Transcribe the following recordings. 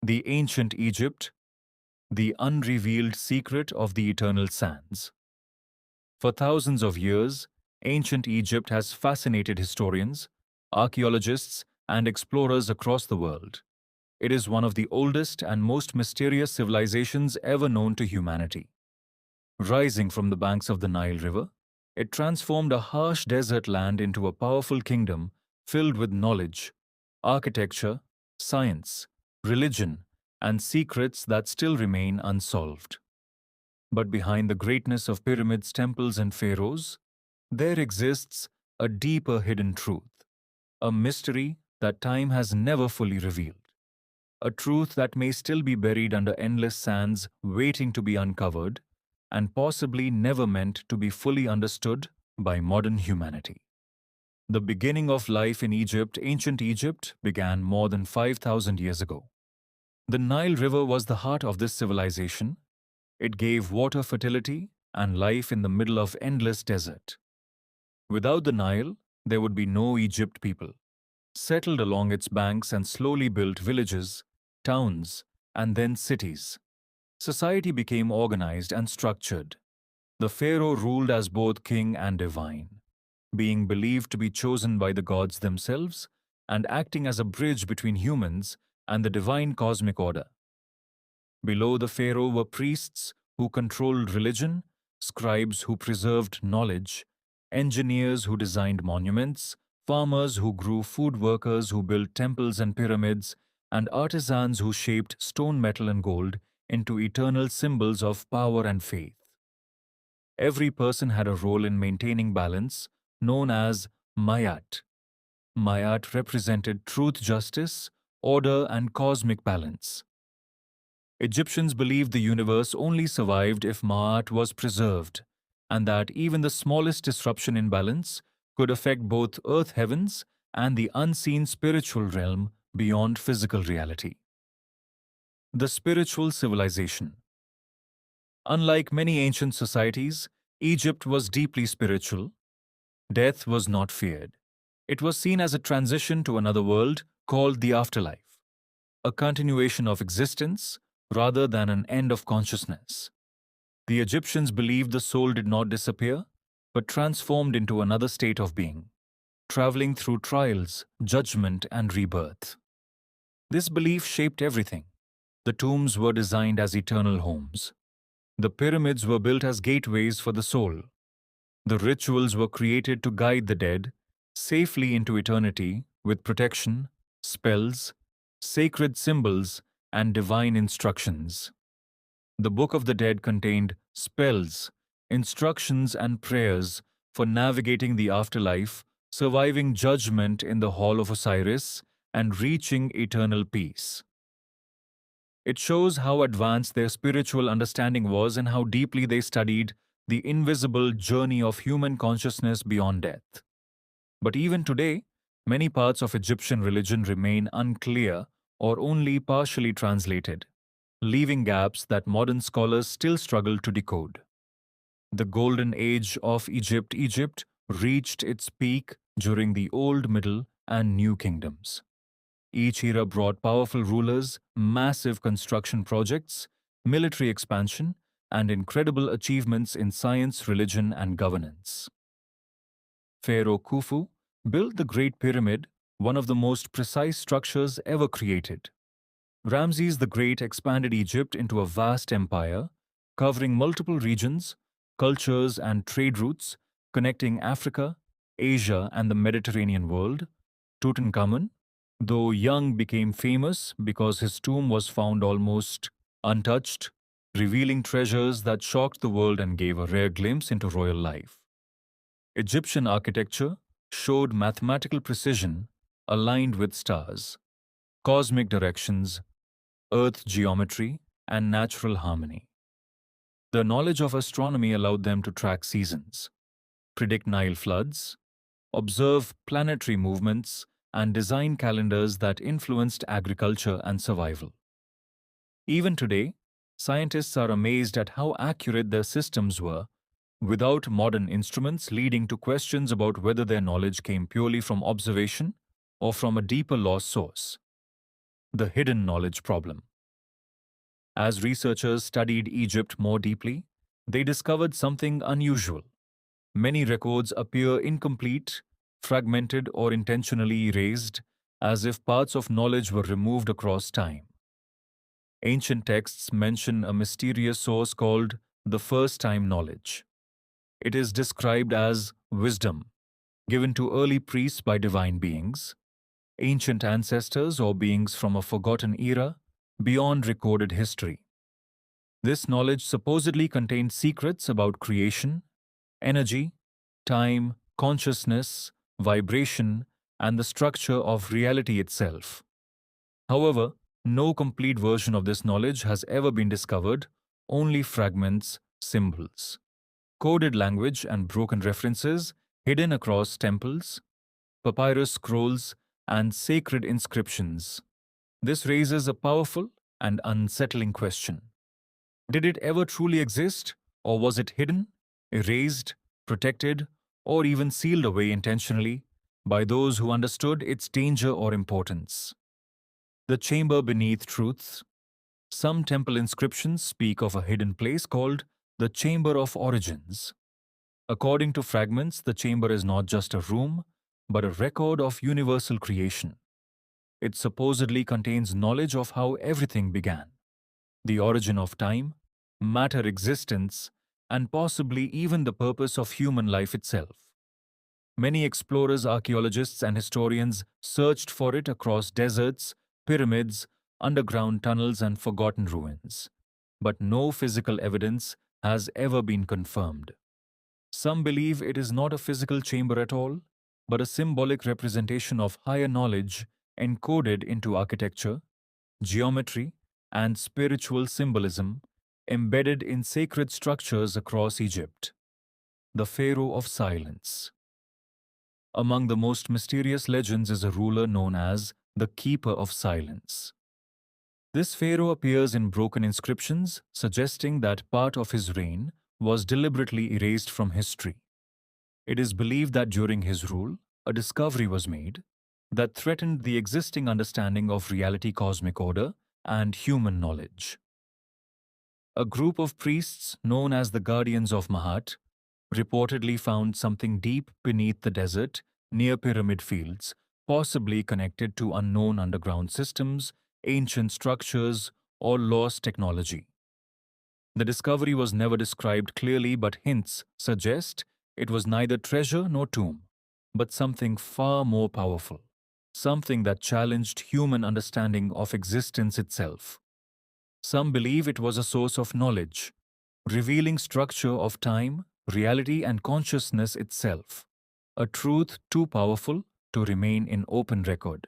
The Ancient Egypt, the unrevealed secret of the eternal sands. For thousands of years, ancient Egypt has fascinated historians, archaeologists, and explorers across the world. It is one of the oldest and most mysterious civilizations ever known to humanity. Rising from the banks of the Nile River, it transformed a harsh desert land into a powerful kingdom filled with knowledge, architecture, science, religion, and secrets that still remain unsolved. But behind the greatness of pyramids, temples, and pharaohs, there exists a deeper hidden truth, a mystery that time has never fully revealed, a truth that may still be buried under endless sands waiting to be uncovered, and possibly never meant to be fully understood by modern humanity. The beginning of life in Egypt, ancient Egypt, began more than 5,000 years ago. The Nile River was the heart of this civilization. It gave water fertility and life in the middle of endless desert. Without the Nile, there would be no Egypt people, settled along its banks and slowly built villages, towns, and then cities. Society became organized and structured. The pharaoh ruled as both king and divine, being believed to be chosen by the gods themselves and acting as a bridge between humans and the divine cosmic order. Below the pharaoh were priests who controlled religion, scribes who preserved knowledge, engineers who designed monuments, farmers who grew food, workers who built temples and pyramids, and artisans who shaped stone, metal, and gold into eternal symbols of power and faith. Every person had a role in maintaining balance, known as Mayat. Mayat represented truth, justice, order, and cosmic balance. Egyptians believed the universe only survived if Ma'at was preserved, and that even the smallest disruption in balance could affect both earth heavens and the unseen spiritual realm beyond physical reality. The spiritual civilization. Unlike many ancient societies, Egypt was deeply spiritual. Death was not feared. It was seen as a transition to another world called the afterlife, a continuation of existence rather than an end of consciousness. The Egyptians believed the soul did not disappear, but transformed into another state of being, traveling through trials, judgment, and rebirth. This belief shaped everything. The tombs were designed as eternal homes. The pyramids were built as gateways for the soul. The rituals were created to guide the dead safely into eternity with protection, spells, sacred symbols, and divine instructions. The Book of the Dead contained spells, instructions, and prayers for navigating the afterlife, surviving judgment in the Hall of Osiris, and reaching eternal peace. It shows how advanced their spiritual understanding was and how deeply they studied the invisible journey of human consciousness beyond death. But even today, many parts of Egyptian religion remain unclear or only partially translated, leaving gaps that modern scholars still struggle to decode. The Golden Age of Egypt reached its peak during the Old, Middle, and New Kingdoms. Each era brought powerful rulers, massive construction projects, military expansion, and incredible achievements in science, religion, and governance. Pharaoh Khufu built the Great Pyramid, one of the most precise structures ever created. Ramses the Great expanded Egypt into a vast empire, covering multiple regions, cultures, and trade routes, connecting Africa, Asia, and the Mediterranean world. Tutankhamun, though young, became famous because his tomb was found almost untouched, revealing treasures that shocked the world and gave a rare glimpse into royal life. Egyptian architecture showed mathematical precision aligned with stars, cosmic directions, earth geometry, and natural harmony. The knowledge of astronomy allowed them to track seasons, predict Nile floods, observe planetary movements, and design calendars that influenced agriculture and survival. Even today, scientists are amazed at how accurate their systems were, without modern instruments, leading to questions about whether their knowledge came purely from observation or from a deeper lost source. The hidden knowledge problem. As researchers studied Egypt more deeply, they discovered something unusual. Many records appear incomplete, fragmented, or intentionally erased, as if parts of knowledge were removed across time. Ancient texts mention a mysterious source called the first time knowledge. It is described as wisdom, given to early priests by divine beings, ancient ancestors, or beings from a forgotten era beyond recorded history. This knowledge supposedly contained secrets about creation, energy, time, consciousness, vibration, and the structure of reality itself. However, no complete version of this knowledge has ever been discovered, only fragments, symbols, coded language, and broken references hidden across temples, papyrus scrolls, and sacred inscriptions. This raises a powerful and unsettling question. Did it ever truly exist, or was it hidden, erased, protected, or even sealed away intentionally by those who understood its danger or importance? The chamber beneath truths. Some temple inscriptions speak of a hidden place called the Chamber of Origins. According to fragments, the chamber is not just a room, but a record of universal creation. It supposedly contains knowledge of how everything began, the origin of time, matter existence, and possibly even the purpose of human life itself. Many explorers, archaeologists, and historians searched for it across deserts, pyramids, underground tunnels, and forgotten ruins. But no physical evidence has ever been confirmed. Some believe it is not a physical chamber at all, but a symbolic representation of higher knowledge encoded into architecture, geometry, and spiritual symbolism embedded in sacred structures across Egypt. The Pharaoh of Silence. Among the most mysterious legends is a ruler known as the Keeper of Silence. This pharaoh appears in broken inscriptions, suggesting that part of his reign was deliberately erased from history. It is believed that during his rule, a discovery was made that threatened the existing understanding of reality, cosmic order, and human knowledge. A group of priests known as the Guardians of Mahat reportedly found something deep beneath the desert near pyramid fields, possibly connected to unknown underground systems, ancient structures, or lost technology. The discovery was never described clearly, but hints suggest it was neither treasure nor tomb, but something far more powerful, something that challenged human understanding of existence itself. Some believe it was a source of knowledge, revealing structure of time, reality, and consciousness itself, a truth too powerful to remain in open record.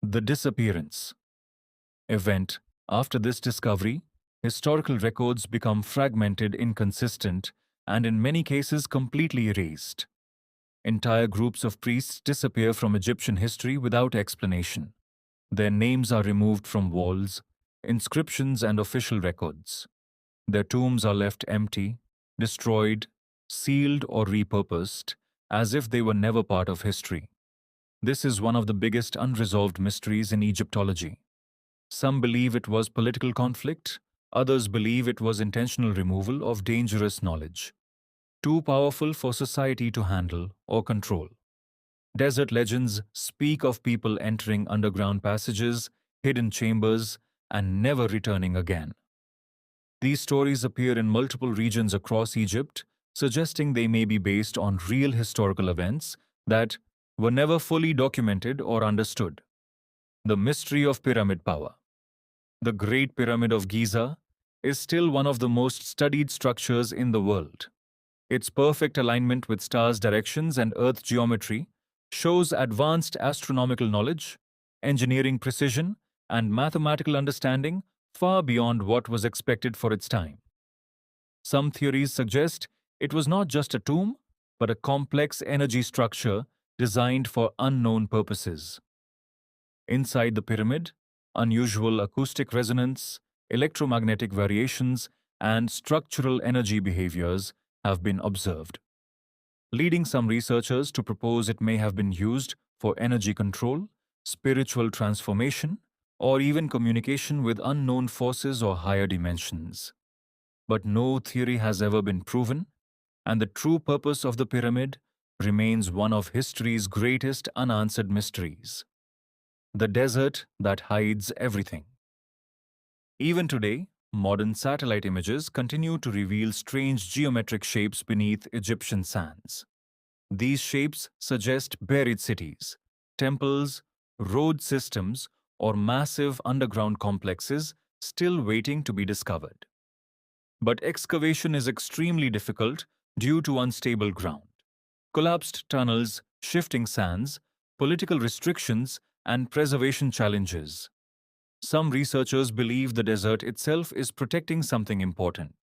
The disappearance event. After this discovery, historical records become fragmented, inconsistent, and in many cases completely erased. Entire groups of priests disappear from Egyptian history without explanation. Their names are removed from walls, inscriptions, and official records. Their tombs are left empty, destroyed, sealed, or repurposed, as if they were never part of history. This is one of the biggest unresolved mysteries in Egyptology. Some believe it was political conflict, others believe it was intentional removal of dangerous knowledge, too powerful for society to handle or control. Desert legends speak of people entering underground passages, hidden chambers, and never returning again. These stories appear in multiple regions across Egypt, suggesting they may be based on real historical events that were never fully documented or understood. The mystery of pyramid power. The Great Pyramid of Giza is still one of the most studied structures in the world. Its perfect alignment with stars' directions and Earth geometry shows advanced astronomical knowledge, engineering precision, and mathematical understanding far beyond what was expected for its time. Some theories suggest it was not just a tomb, but a complex energy structure designed for unknown purposes. Inside the pyramid, unusual acoustic resonance, electromagnetic variations, and structural energy behaviors have been observed, leading some researchers to propose it may have been used for energy control, spiritual transformation, or even communication with unknown forces or higher dimensions. But no theory has ever been proven, and the true purpose of the pyramid remains one of history's greatest unanswered mysteries: the desert that hides everything. Even today, modern satellite images continue to reveal strange geometric shapes beneath Egyptian sands. These shapes suggest buried cities, temples, road systems, or massive underground complexes still waiting to be discovered. But excavation is extremely difficult due to unstable ground, collapsed tunnels, shifting sands, political restrictions, and preservation challenges. Some researchers believe the desert itself is protecting something important,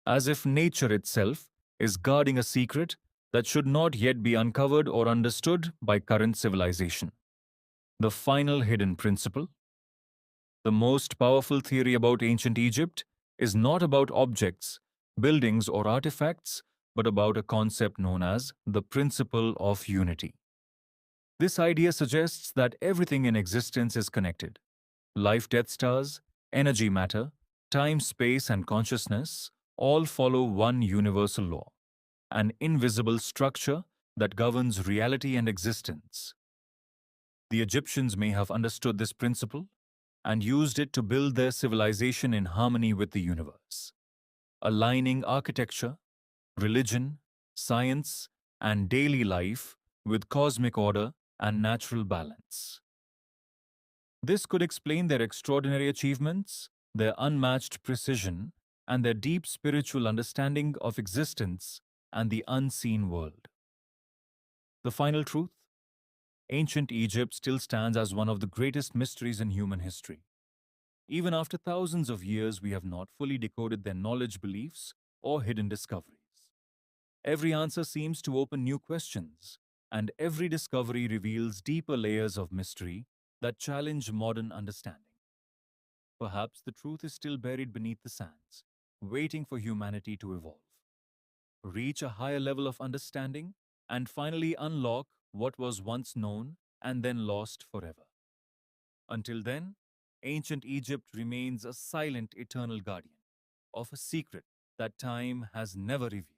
as if nature itself is guarding a secret that should not yet be uncovered or understood by current civilization. The final hidden principle. The most powerful theory about ancient Egypt is not about objects, buildings, or artifacts, but about a concept known as the principle of unity. This idea suggests that everything in existence is connected: life, death, stars, energy, matter, time, space, and consciousness all follow one universal law, an invisible structure that governs reality and existence. The Egyptians may have understood this principle and used it to build their civilization in harmony with the universe, aligning architecture, religion, science, and daily life with cosmic order and natural balance. This could explain their extraordinary achievements, their unmatched precision, and their deep spiritual understanding of existence and the unseen world. The final truth: ancient Egypt still stands as one of the greatest mysteries in human history. Even after thousands of years, we have not fully decoded their knowledge, beliefs, or hidden discoveries. Every answer seems to open new questions, and every discovery reveals deeper layers of mystery that challenge modern understanding. Perhaps the truth is still buried beneath the sands, waiting for humanity to evolve, reach a higher level of understanding, and finally unlock what was once known and then lost forever. Until then, ancient Egypt remains a silent, eternal guardian of a secret that time has never revealed.